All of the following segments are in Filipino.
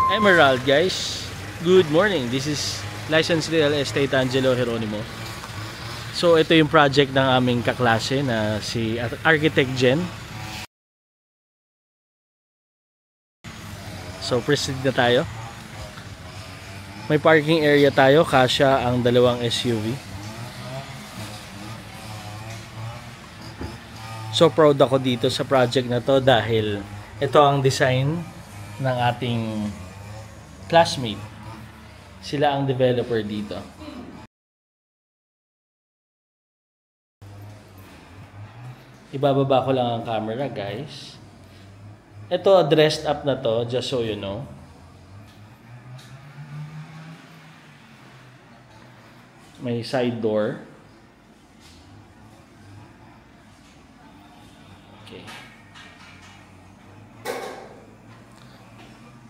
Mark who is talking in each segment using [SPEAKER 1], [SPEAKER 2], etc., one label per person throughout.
[SPEAKER 1] Emerald, guys. Good morning. This is Licensed Real Estate Angelo Geronimo. So ito yung project ng aming kaklase na si Architect Jen. So proceed na tayo. May parking area tayo, kasya ang dalawang SUV. So proud ako dito sa project na to dahil ito ang design ng ating classmate. Sila ang developer dito. Ibababa ko lang ang camera, guys. Ito, dressed up na to, just so you know. May side door. Okay.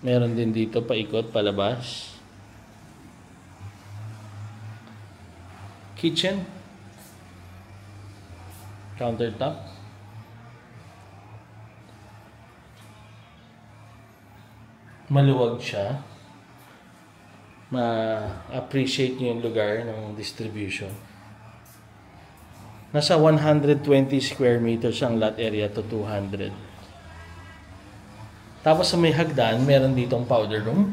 [SPEAKER 1] Meron din dito paikot, palabas. Kitchen. Countertop. Maluwag siya. Ma-appreciate nyo yung lugar ng distribution. Nasa 120 square meters ang lot area to 200. Tapos sa may hagdan, meron ditong powder room.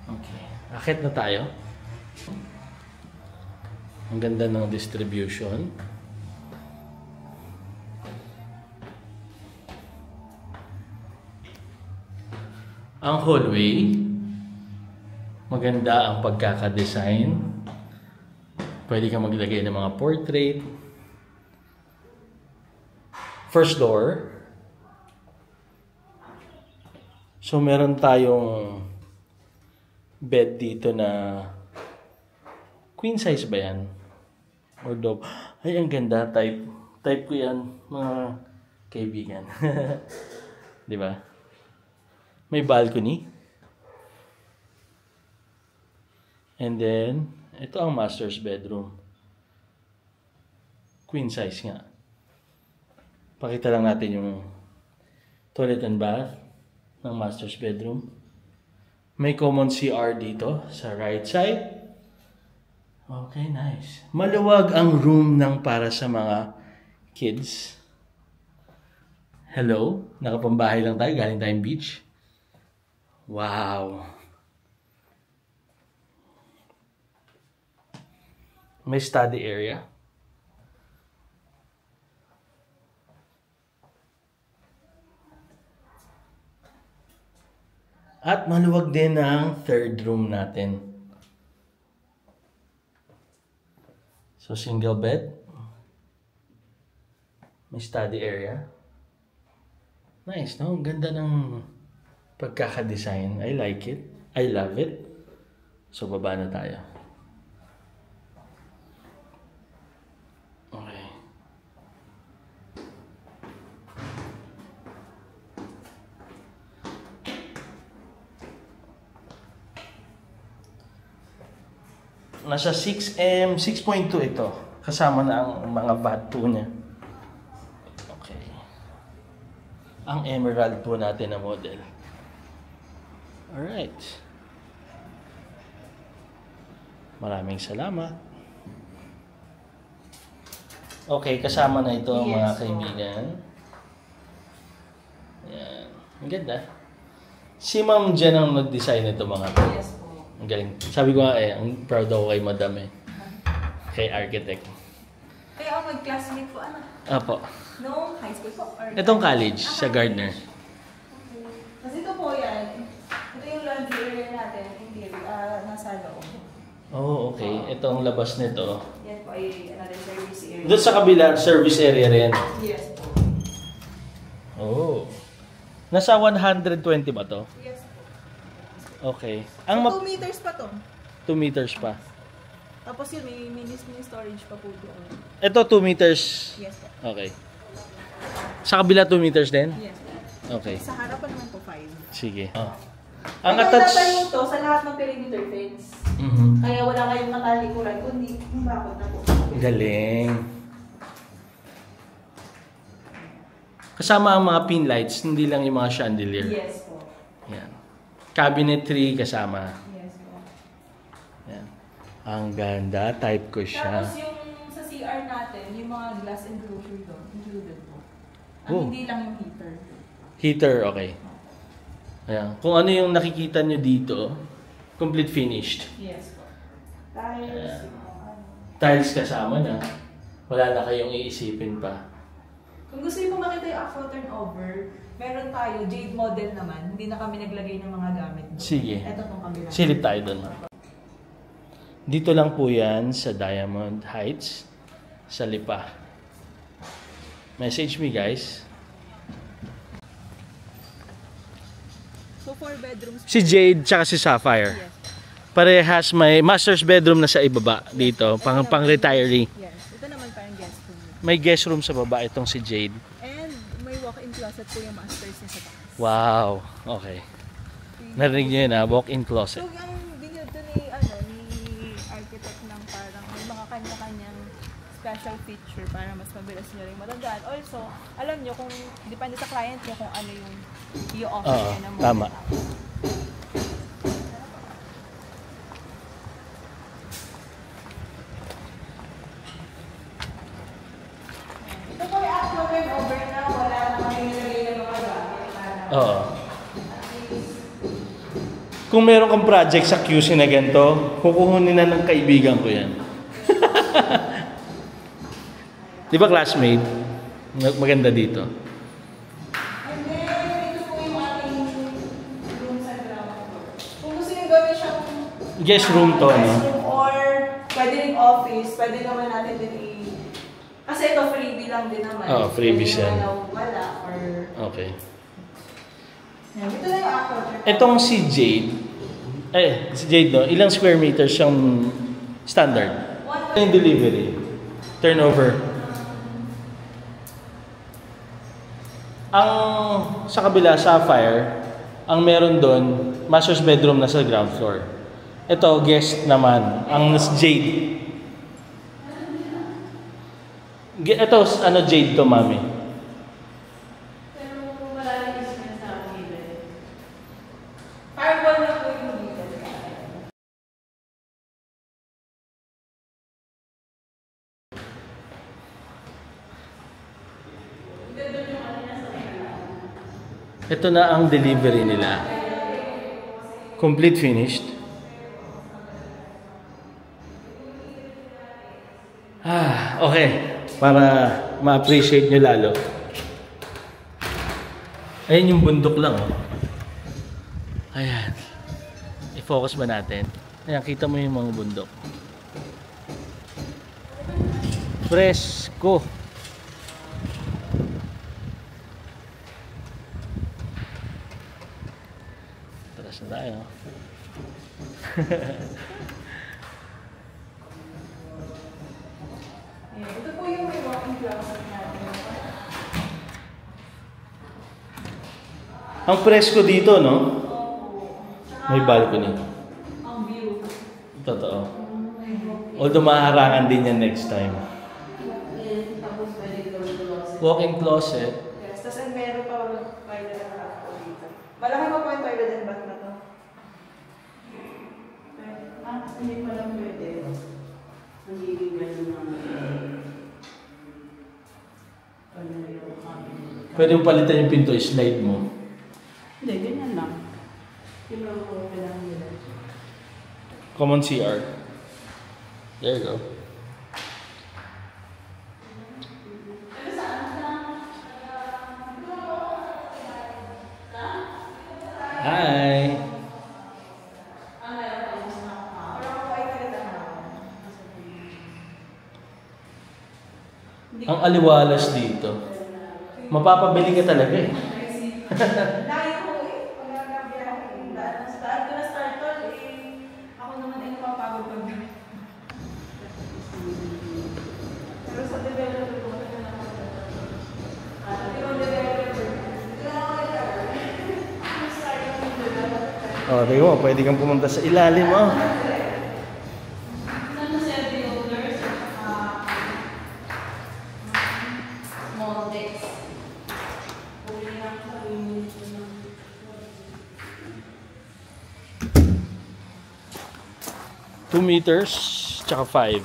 [SPEAKER 1] Okay. Akit na tayo. Ang ganda ng distribution. Ang hallway, maganda ang pagkakadesign. Pwede kang maglagay ng mga portrait. First door. So meron tayong bed dito na queen size ba yan? Or double? Ay, ang ganda. Type ko yan, mga kaibigan. Di ba? May balcony. And then, ito ang master's bedroom. Queen size nga. Pakita lang natin yung toilet and bath ng master's bedroom. May common CR dito sa right side. Okay, nice. Maluwag ang room ng para sa mga kids. Hello. Nakapambahay lang tayo. Galing tayong beach. Wow. May study area. At maluwag din ang third room natin. So single bed. May study area. Nice, no? Ang ganda ng pagkakadesign. I like it. I love it. So baba na tayo. Okay. Nasa 6.2 ito. Kasama na ang mga VAT po niya. Okay. Ang Emerald po natin na model. Alright. Maraming salamat. Okay, kasama na ito mga kaibigan. Ayan. Ang ganda. Si Ma'am Jen ang nag-design nito mga to.
[SPEAKER 2] Yes po.
[SPEAKER 1] Ang galing. Sabi ko nga ang proud ako kay Madam Kay Architect.
[SPEAKER 2] Kaya ako mag-classmate po, ano?
[SPEAKER 1] Apo.
[SPEAKER 2] No, high school po? Or
[SPEAKER 1] Itong college, sa Gardner.
[SPEAKER 2] Okay. Kasi ito po yan. Ito yung laundry area natin. Hindi, nasa loob.
[SPEAKER 1] Oh, okay. Ito ang labas nito.
[SPEAKER 2] Yan po ay another service area.
[SPEAKER 1] Doon sa kabila, service area rin.
[SPEAKER 2] Yes po.
[SPEAKER 1] Oh. Nasa 120 ba to?
[SPEAKER 2] Yes po.
[SPEAKER 1] Okay.
[SPEAKER 2] Ang 2 meters pa to.
[SPEAKER 1] 2 meters pa.
[SPEAKER 2] Tapos yun, may mini storage pa po doon.
[SPEAKER 1] Ito 2 meters.
[SPEAKER 2] Yes po.
[SPEAKER 1] Okay. Sa kabila 2 meters din?
[SPEAKER 2] Yes po.
[SPEAKER 1] Okay.
[SPEAKER 2] Sa harapan naman po 5.
[SPEAKER 1] Sige. Oh.
[SPEAKER 2] Ang attached to sa lahat ng perimeter fence.
[SPEAKER 1] Mhm.
[SPEAKER 2] Kaya wala kayong matalikuran kundi yung bakod na po.
[SPEAKER 1] Galing. Kasama ang mga pin lights, hindi lang yung mga chandelier.
[SPEAKER 2] Yes po.
[SPEAKER 1] Yan. Cabinetry kasama.
[SPEAKER 2] Yes po.
[SPEAKER 1] Yan. Ang ganda, type ko siya.
[SPEAKER 2] Tapos yung sa CR natin, yung mga glass enclosure doon, included po.
[SPEAKER 1] Oh.
[SPEAKER 2] Hindi lang yung heater.
[SPEAKER 1] Heater, okay. Ayan. Kung ano yung nakikita nyo dito, complete finished.
[SPEAKER 2] Yes po. Tiles,
[SPEAKER 1] Tiles kasama na. Wala na kayong iisipin pa.
[SPEAKER 2] Kung gusto niyo po makita yung actual turnover, meron tayo, Jade model naman. Hindi na kami naglagay ng mga gamit doon.
[SPEAKER 1] Sige.
[SPEAKER 2] Ito tong kabila.
[SPEAKER 1] Silip tayo doon. Dito lang po yan sa Diamond Heights, sa Lipa. Message me guys.
[SPEAKER 2] So 4 bedrooms.
[SPEAKER 1] Si Jade tsaka si Sapphire.
[SPEAKER 2] Yes.
[SPEAKER 1] Parehas may master's bedroom na sa ibaba dito, pang retiree.
[SPEAKER 2] Yes. Ito naman parang guest room.
[SPEAKER 1] May guest room sa baba itong si Jade.
[SPEAKER 2] And may walk-in closet po yung masters niya sa taas.
[SPEAKER 1] Wow, okay. Narinig niyo yun ha, walk-in closet.
[SPEAKER 2] So ang binudo ni architect ng parang may mga kanya-kanyang special feature para mas mabilis nyo rin matandaan. Also, alam nyo kung depende sa client nyo kung ano yung i-offer niya na mo.
[SPEAKER 1] Tama.
[SPEAKER 2] Ito po yung actual turnover na wala na kami nilagay ng mga gamit.
[SPEAKER 1] Oo. Kung meron kang project sa QC na ganito, kukuhunin na ng kaibigan ko yan. Di ba classmate? Maganda dito.
[SPEAKER 2] And then, ito po yung ating room sa ground floor. Kung gusto nyo gawin siyang
[SPEAKER 1] Guest room to, no?
[SPEAKER 2] guest room or pwede rin office, pwede naman natin din kasi ito freebie lang din naman.
[SPEAKER 1] Oo, freebies
[SPEAKER 2] Pwede
[SPEAKER 1] yan.
[SPEAKER 2] naman wala or...
[SPEAKER 1] Okay.
[SPEAKER 2] Yan, ito na yung actual.
[SPEAKER 1] Etong si Jade, si Jade no, ilang square meters siyang standard? Yung delivery, turnover. Ang sa kabila, Sapphire, ang meron doon, master's bedroom na sa ground floor. Ito, guest naman, ang Jade. Ito, ano Jade to, mami?
[SPEAKER 2] Pero wala rin isip sa akin. Fireball na po yung dito.
[SPEAKER 1] Ito na ang delivery nila. Complete finished. Okay. Para ma-appreciate nyo lalo. Ayan yung bundok lang, oh. Ayan. I-focus ba natin? Ayan, kita mo yung mga bundok. Fresco. Taras na tayo.
[SPEAKER 2] Ito po yung may walk-in closet natin.
[SPEAKER 1] Ang presko dito, no? May balcony.
[SPEAKER 2] Ang view.
[SPEAKER 1] Totoo. Although maharangan din yan next time.
[SPEAKER 2] Tapos pwede gawin closet.
[SPEAKER 1] Walk-in closet.
[SPEAKER 2] Yes, tapos meron pa toilet and bath po dito. Malaki pa po yung toilet and bath na to. Hindi pa lang pwede. Magiging ganun naman.
[SPEAKER 1] Pwede mo palitan yung pinto, slide mo.
[SPEAKER 2] Hindi, ganyan lang. Yung lang po kailangan nila.
[SPEAKER 1] Common CR. There you go. Hi! Ang aliwalas dito. Mapapabili ka talaga eh.
[SPEAKER 2] Layo ko eh. Pag nagabiyahe. Daan ko na startol eh. Ako naman ay napapagod pag pero sa developer ko, ito na ako. Ito ang developer. Ito na ako nag-cover. Ang start yung developer.
[SPEAKER 1] Oh, tingnan mo, pwede kang pumunta sa ilalim, oh.
[SPEAKER 2] Saan mo siya builders? Small decks.
[SPEAKER 1] 2 meters tsaka 5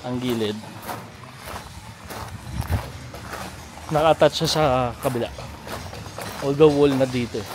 [SPEAKER 1] ang gilid. Naka-attach siya sa kabila. Although wall na dito eh.